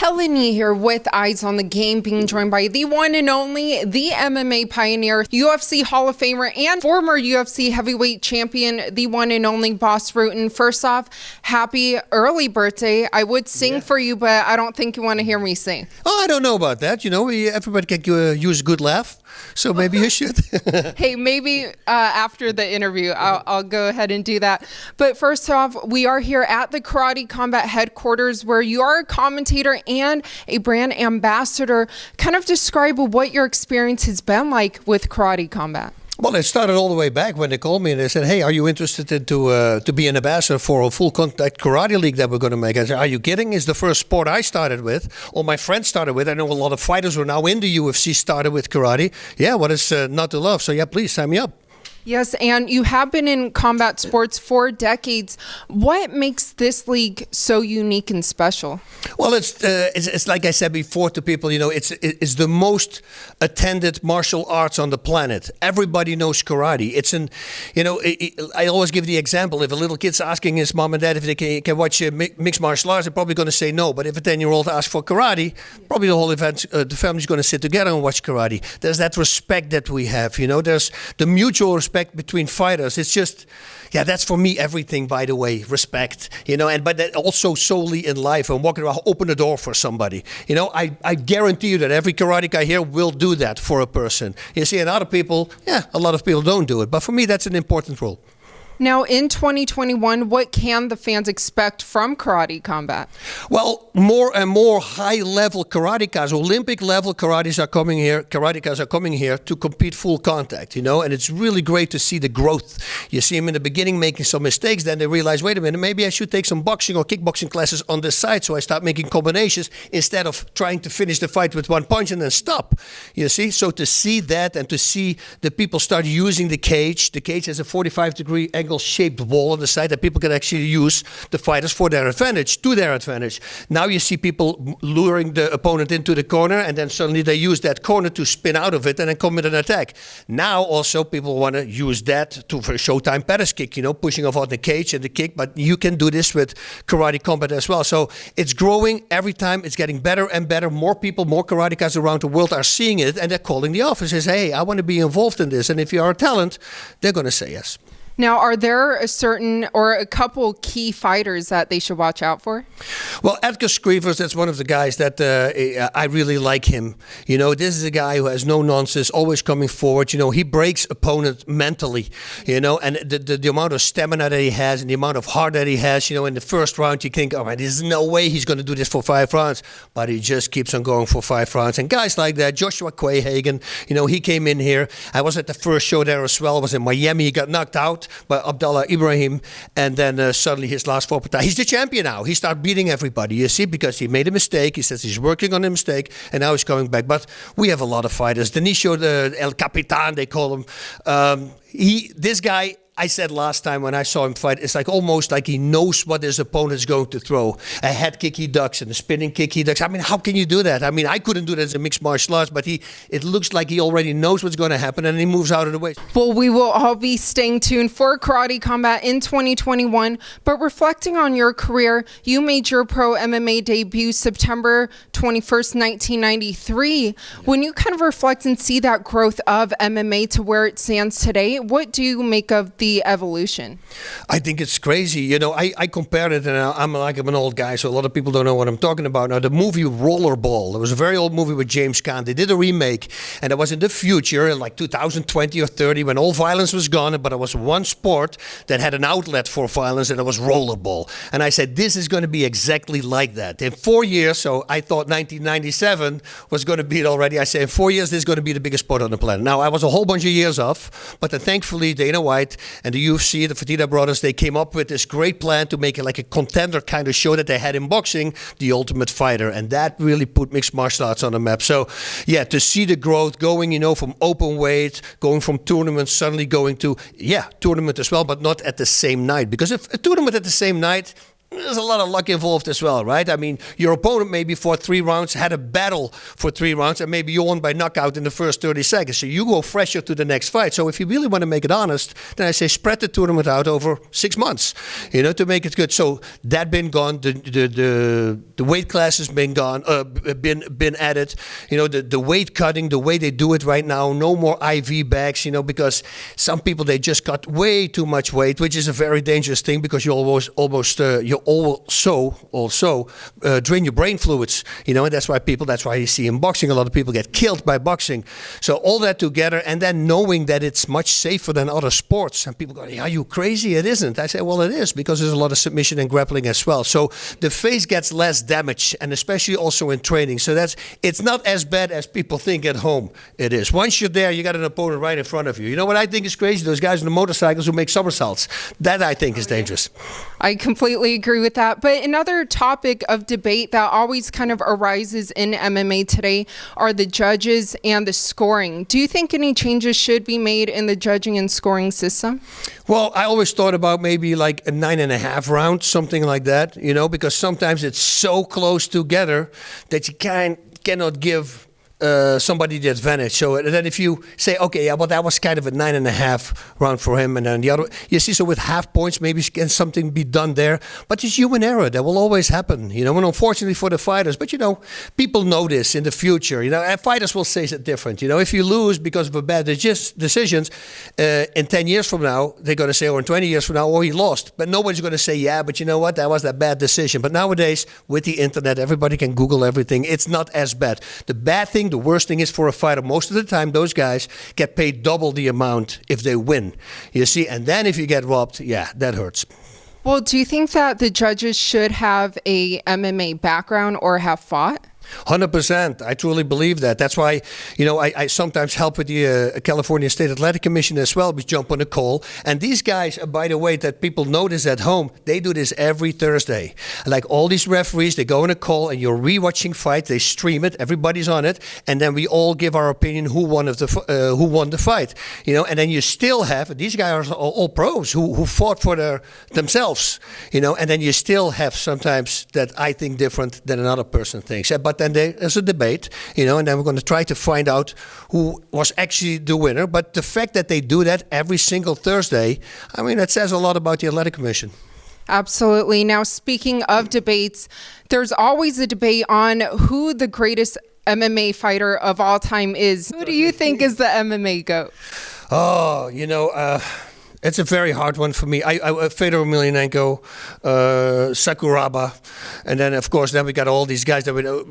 Helen Yee here with Eyes on the Game, being joined by the one and only, the MMA pioneer, UFC Hall of Famer, and former UFC heavyweight champion, the one and only Bas Rutten. First off, happy early birthday. I would sing for you, but I don't think you want to hear me sing. Oh, I don't know about that. You know, everybody can use a good laugh, so maybe you should. Hey, maybe after the interview, I'll go ahead and do that. But first off, we are here at the Karate Combat headquarters, where you are a commentator and a brand ambassador. Kind of describe what your experience has been like with Karate Combat. Well, it started all the way back when they called me and they said, "Hey, are you interested in to be an ambassador for a full contact karate league that we're going to make?" I said, "Are you kidding? It's the first sport I started with, or my friends started with. I know a lot of fighters who are now in the UFC started with karate. Yeah, what is not to love? So yeah, please sign me up." Yes, and you have been in combat sports for decades. What makes this league so unique and special? Well, it's like I said before to people, you know, it's the most attended martial arts on the planet. Everybody knows karate. I always give the example, if a little kid's asking his mom and dad if they can watch mixed martial arts, they're probably going to say no. But if a 10-year-old asks for karate, probably the whole event, the family's going to sit together and watch karate. There's that respect that we have, you know, there's the mutual respect between fighters. It's just, yeah, that's for me everything, by the way, respect, you know, but that also solely in life and walking around, open the door for somebody. You know, I guarantee you that every karate guy here will do that for a person. You see, and other people, yeah, a lot of people don't do it. But for me, that's an important role. Now, in 2021, what can the fans expect from Karate Combat? Well, more and more high-level karatecas, Olympic-level karatecas are coming here to compete full contact, you know, and it's really great to see the growth. You see them in the beginning making some mistakes, then they realize, wait a minute, maybe I should take some boxing or kickboxing classes on the side, so I start making combinations instead of trying to finish the fight with one punch and then stop, you see? So to see that and to see the people start using the cage has a 45-degree angle shaped wall on the side that people can actually use the fighters for their advantage, to their advantage. Now you see people luring the opponent into the corner, and then suddenly they use that corner to spin out of it and then come with an attack. Now also people want to use that for a Showtime Paris kick, you know, pushing off on the cage and the kick, but you can do this with Karate Combat as well. So it's growing every time. It's getting better and better. More people, more karatekas around the world are seeing it, and they're calling the office and say, "Hey, I want to be involved in this." And if you are a talent, they're going to say yes. Now, are there a certain or a couple key fighters that they should watch out for? Well, Edgar Scrivers, that's one of the guys that I really like him. You know, this is a guy who has no nonsense, always coming forward. You know, he breaks opponents mentally, you know, and the amount of stamina that he has and the amount of heart that he has, you know, in the first round, you think, oh, man, there's no way he's going to do this for 5 rounds. But he just keeps on going for 5 rounds. And guys like that, Joshua Quayhagen, you know, he came in here. I was at the first show there as well. I was in Miami. He got knocked out by Abdullah Ibrahim, and then suddenly his last 4 battles. He's the champion now. He started beating everybody, you see, because he made a mistake. He says he's working on a mistake, and now he's coming back. But we have a lot of fighters. Dionisio, El Capitan, they call him. This guy, I said last time when I saw him fight, it's like almost like he knows what his opponent's going to throw. A head kick he ducks and a spinning kick he ducks. I mean, how can you do that? I mean, I couldn't do that as a mixed martial arts, but it looks like he already knows what's going to happen and he moves out of the way. Well, we will all be staying tuned for Karate Combat in 2021. But reflecting on your career, you made your pro MMA debut September 21st, 1993. When you kind of reflect and see that growth of MMA to where it stands today, what do you make of the evolution? I think it's crazy. You know, I compare it, and I'm an old guy, so a lot of people don't know what I'm talking about. Now, the movie Rollerball, it was a very old movie with James Caan. They did a remake, and it was in the future, in like 2020 or 30, when all violence was gone, but there was one sport that had an outlet for violence, and it was rollerball. And I said, this is going to be exactly like that. In 4 years, so I thought 1997 was going to be it already. I said, in 4 years, this is going to be the biggest sport on the planet. Now, I was a whole bunch of years off, but then thankfully, Dana White and the UFC, the Fertitta brothers, they came up with this great plan to make it like a contender kind of show that they had in boxing, The Ultimate Fighter. And that really put mixed martial arts on the map. So, yeah, to see the growth going, you know, from open weight, going from tournaments, suddenly going to, tournament as well, but not at the same night. Because if a tournament at the same night, there's a lot of luck involved as well, right? I mean, your opponent maybe fought 3 rounds, had a battle for 3 rounds, and maybe you won by knockout in the first 30 seconds. So you go fresher to the next fight. So if you really want to make it honest, then I say spread the tournament out over 6 months, to make it good. So that been gone. The weight class has been gone, been added. The weight cutting, the way they do it right now, no more IV bags, because some people, they just cut way too much weight, which is a very dangerous thing because you you also drain your brain fluids, and that's why you see in boxing a lot of people get killed by boxing. So all that together, and then knowing that it's much safer than other sports, and people go, are you crazy? It isn't. I say, well, it is, because there's a lot of submission and grappling as well. So the face gets less damage, and especially also in training. So it's not as bad as people think at home. It is. Once you're there, you got an opponent right in front of you. You know what I think is crazy? Those guys on the motorcycles who make somersaults. That I think is dangerous. I completely agree with that. But another topic of debate that always kind of arises in MMA today are the judges and the scoring. Do you think any changes should be made in the judging and scoring system? Well, I always thought about maybe like a 9.5 round, something like that, because sometimes it's so close together that you cannot give somebody the advantage. So then if you say, okay, yeah, well, that was kind of a 9.5 round for him, and then the other, you see, so with half points, maybe can something be done there? But it's human error. That will always happen, and unfortunately for the fighters, but people know this in the future, and fighters will say it different. If you lose because of a bad decisions, in 10 years from now, they're going to say, or in 20 years from now, oh, he lost. But nobody's going to say, yeah, but you know what, that was that bad decision. But nowadays, with the internet, everybody can Google everything. It's not as bad. The bad thing, the worst thing is for a fighter, most of the time, those guys get paid double the amount if they win. You see, and then if you get robbed, yeah, that hurts. Well, do you think that the judges should have a MMA background or have fought? 100%. I truly believe that. That's why, I sometimes help with the California State Athletic Commission as well. We jump on a call. And these guys, by the way, that people notice at home, they do this every Thursday. Like all these referees, they go on a call and you're rewatching fights. They stream it. Everybody's on it. And then we all give our opinion who won the fight. And then you still have, these guys are all pros who fought for themselves. And then you still have sometimes that I think different than another person thinks. But then there's a debate, and then we're going to try to find out who was actually the winner. But the fact that they do that every single Thursday, I mean, that says a lot about the Athletic Commission. Absolutely. Now, speaking of debates, there's always a debate on who the greatest MMA fighter of all time is. Who do you think is the MMA GOAT? Oh, it's a very hard one for me. Fedor Emelianenko, Sakuraba, and then of course we got all these guys that we know,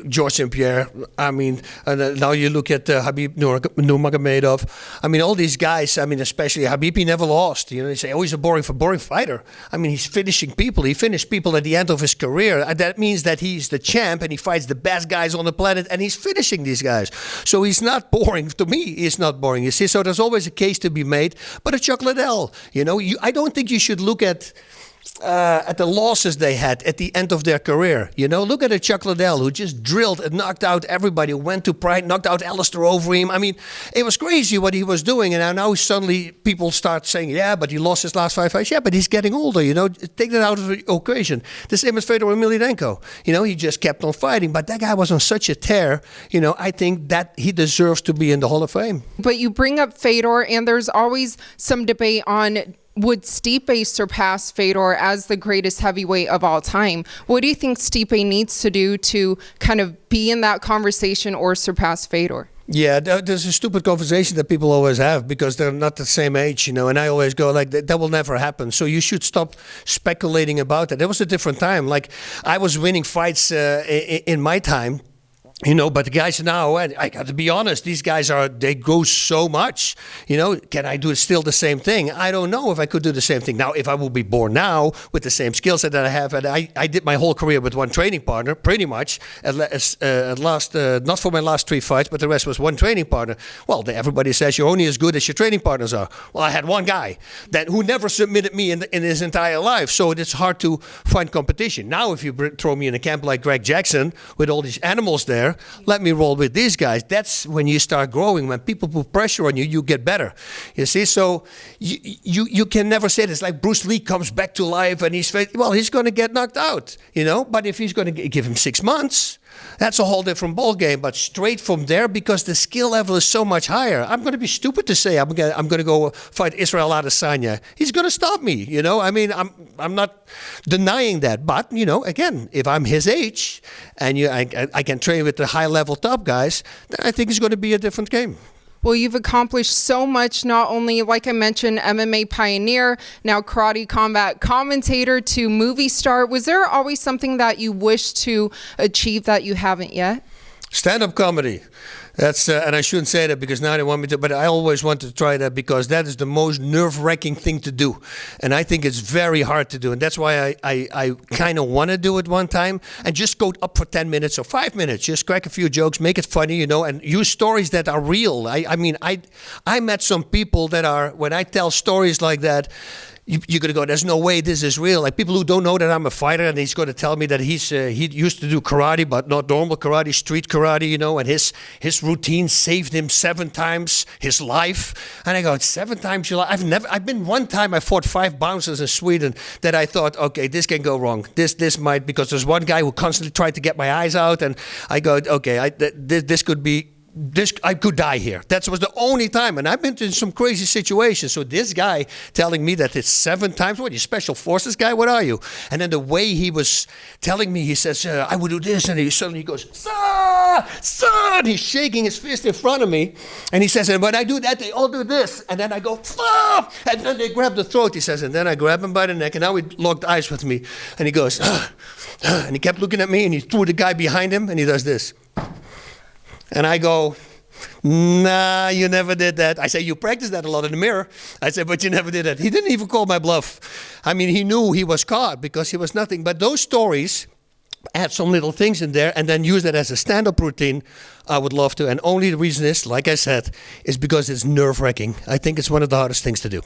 George St. Pierre. I mean, and now you look at Khabib Nurmagomedov. I mean, all these guys. I mean, especially Khabib, he never lost. They say, oh, he's a boring fighter. I mean, he's finishing people. He finished people at the end of his career. And that means that he's the champ and he fights the best guys on the planet, and he's finishing these guys. So he's not boring. To me, he's not boring. You see, so there's always a case to be made. But a chocolate. I don't think you should look at the losses they had at the end of their career. Look at a Chuck Liddell who just drilled and knocked out everybody, went to Pride, knocked out Alistair Overeem. I mean, it was crazy what he was doing. And now suddenly people start saying, yeah, but he lost his last 5 fights. Yeah, but he's getting older, Take that out of the equation. The same as Fedor Emelianenko. He just kept on fighting. But that guy was on such a tear. I think that he deserves to be in the Hall of Fame. But you bring up Fedor, and there's always some debate on, would Stipe surpass Fedor as the greatest heavyweight of all time? What do you think Stipe needs to do to kind of be in that conversation or surpass Fedor? Yeah, there's a stupid conversation that people always have because they're not the same age, and I always go like, that will never happen. So you should stop speculating about that. It was a different time. Like, I was winning fights in my time. But the guys now, I got to be honest, these guys they go so much. Can I do still the same thing? I don't know if I could do the same thing. Now, if I will be born now with the same skill set that I have, and I did my whole career with one training partner, pretty much, at last, not for my last 3 fights, but the rest was one training partner. Well, everybody says you're only as good as your training partners are. Well, I had one guy who never submitted me in his entire life, so it's hard to find competition. Now, if you throw me in a camp like Greg Jackson with all these animals there, there. Let me roll with these guys. That's when you start growing. When people put pressure on you, you get better. You see, so you can never say this. Like Bruce Lee comes back to life and he's going to get knocked out, you know. But if he's going to give him 6 months, that's a whole different ball game. But straight from there, because the skill level is so much higher, I'm going to be stupid to say I'm going to go fight Israel Adesanya. He's going to stop me, you know. I mean, I'm not denying that. But you know, again, if I'm his age and I can train with the high level top guys, then I think it's going to be a different game. Well, you've accomplished so much, not only, like I mentioned, MMA pioneer, now karate combat commentator to movie star. Was there always something that you wish to achieve that you haven't yet? Stand-up comedy. That's and I shouldn't say that because now they want me to, but I always want to try that because that is the most nerve-wracking thing to do. And I think it's very hard to do. And that's why I kind of want to do it one time and just go up for 10 minutes or 5 minutes. Just crack a few jokes, make it funny, you know, and use stories that are real. I mean, I met some people that are, when I tell stories like that, you're going to go, there's no way this is real. Like people who don't know that I'm a fighter and he's going to tell me that he used to do karate, but not normal karate, street karate, you know, and his routine saved him 7 times his life. And I go, 7 times your life? I've been one time I fought 5 bouncers in Sweden that I thought, okay, this can go wrong. This might, because there's one guy who constantly tried to get my eyes out and I go, okay, this could be, I could die here. That was the only time. And I've been in some crazy situations. So this guy telling me that it's 7 times, what, you special forces guy? What are you? And then the way he was telling me, he says, I would do this. And he suddenly goes, son, he's shaking his fist in front of me. And he says, and when I do that, they all do this. And then I go, Fuh! And then they grab the throat, he says. And then I grab him by the neck. And now he locked eyes with me. And he goes, and he kept looking at me. And he threw the guy behind him. And he does this. And I go, nah, you never did that. I say, you practice that a lot in the mirror. I said, but you never did that. He didn't even call my bluff. I mean, he knew he was caught because he was nothing. But those stories, add some little things in there and then use that as a stand-up routine, I would love to. And only the reason is, like I said, is because it's nerve-wracking. I think it's one of the hardest things to do.